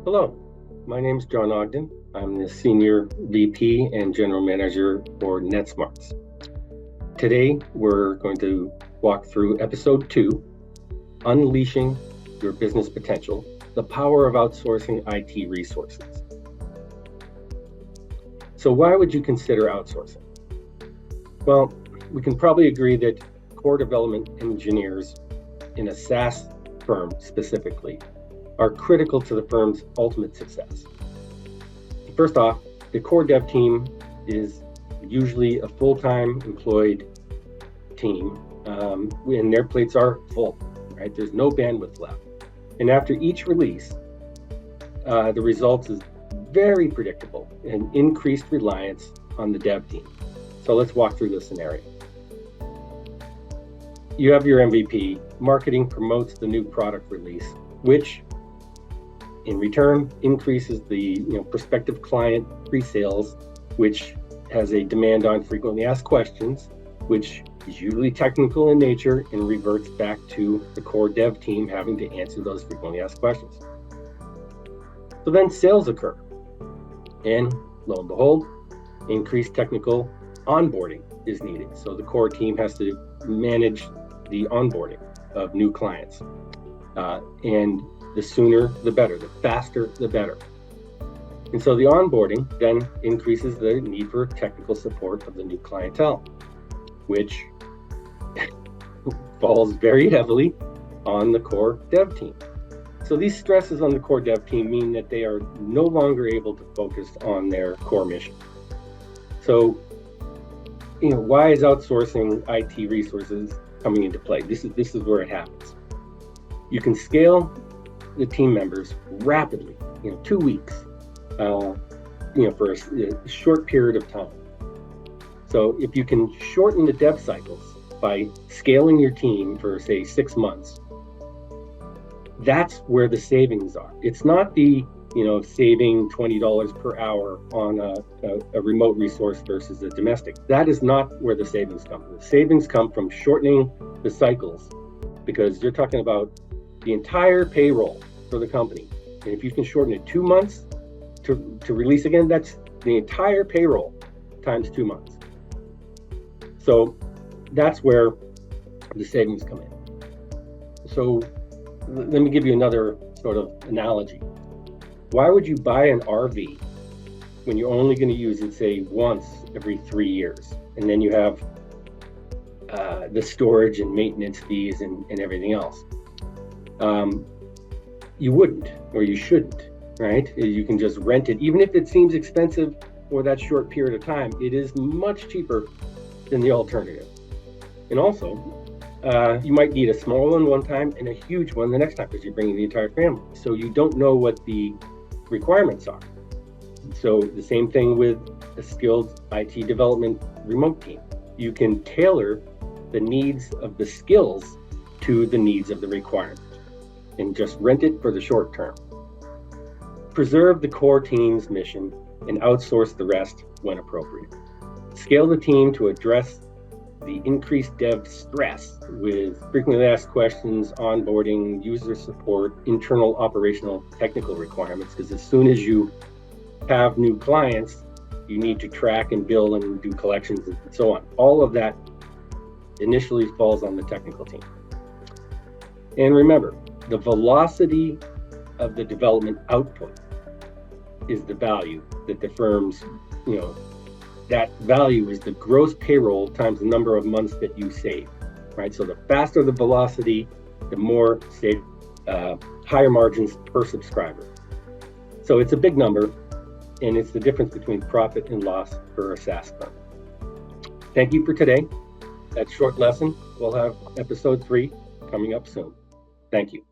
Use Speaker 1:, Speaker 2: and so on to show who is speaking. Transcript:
Speaker 1: Hello, my name is John Ogden. I'm the Senior VP and General Manager for NetSmarts. Today, we're going to walk through Episode 2, Unleashing Your Business Potential, the Power of Outsourcing IT Resources. So why would you consider outsourcing? Well, we can probably agree that core development engineers in a SaaS firm specifically are critical to the firm's ultimate success. First off, the core dev team is usually a full-time employed team, and their plates are full, right? There's no bandwidth left. And after each release, the result is very predictable and increased reliance on the dev team. So let's walk through the scenario. You have your MVP, marketing promotes the new product release, which in return increases the prospective client pre-sales, which has a demand on frequently asked questions, which is usually technical in nature and reverts back to the core dev team having to answer those frequently asked questions. So then sales occur, and lo and behold, increased technical onboarding is needed. So the core team has to manage the onboarding of new clients, and the sooner the better, the faster the better. And so the onboarding then increases the need for technical support of the new clientele, which falls very heavily on the core dev team. So these stresses on the core dev team mean that they are no longer able to focus on their core mission. So, why is outsourcing IT resources coming into play? This is where it happens. You can scale the team members rapidly, 2 weeks, for a short period of time. So if you can shorten the dev cycles by scaling your team for, say, 6 months, that's where the savings are. It's not the, saving $20 per hour on a remote resource versus a domestic. That is not where the savings come. The savings come from shortening the cycles, because you're talking about the entire payroll for the company. And if you can shorten it 2 months to release again, that's the entire payroll times 2 months. So that's where the savings come in. So let me give you another sort of analogy. Why would you buy an RV when you're only going to use it, say, once every 3 years? And then you have the storage and maintenance fees and everything else. You wouldn't, or you shouldn't, right? You can just rent it. Even if it seems expensive for that short period of time, it is much cheaper than the alternative. And also, you might need a small one time and a huge one the next time, because you're bringing the entire family. So you don't know what the requirements are. So the same thing with a skilled IT development remote team. You can tailor the needs of the skills to the needs of the requirement and just rent it for the short term. Preserve the core team's mission and outsource the rest when appropriate. Scale the team to address the increased dev stress with frequently asked questions, onboarding, user support, internal operational technical requirements, because as soon as you have new clients, you need to track and bill and do collections and so on. All of that initially falls on the technical team. And remember, the velocity of the development output is the value that the firm's, that value is the gross payroll times the number of months that you save, right? So the faster the velocity, the more higher margins per subscriber. So it's a big number, and it's the difference between profit and loss for a SaaS firm. Thank you for today. That short lesson. We'll have episode 3 coming up soon. Thank you.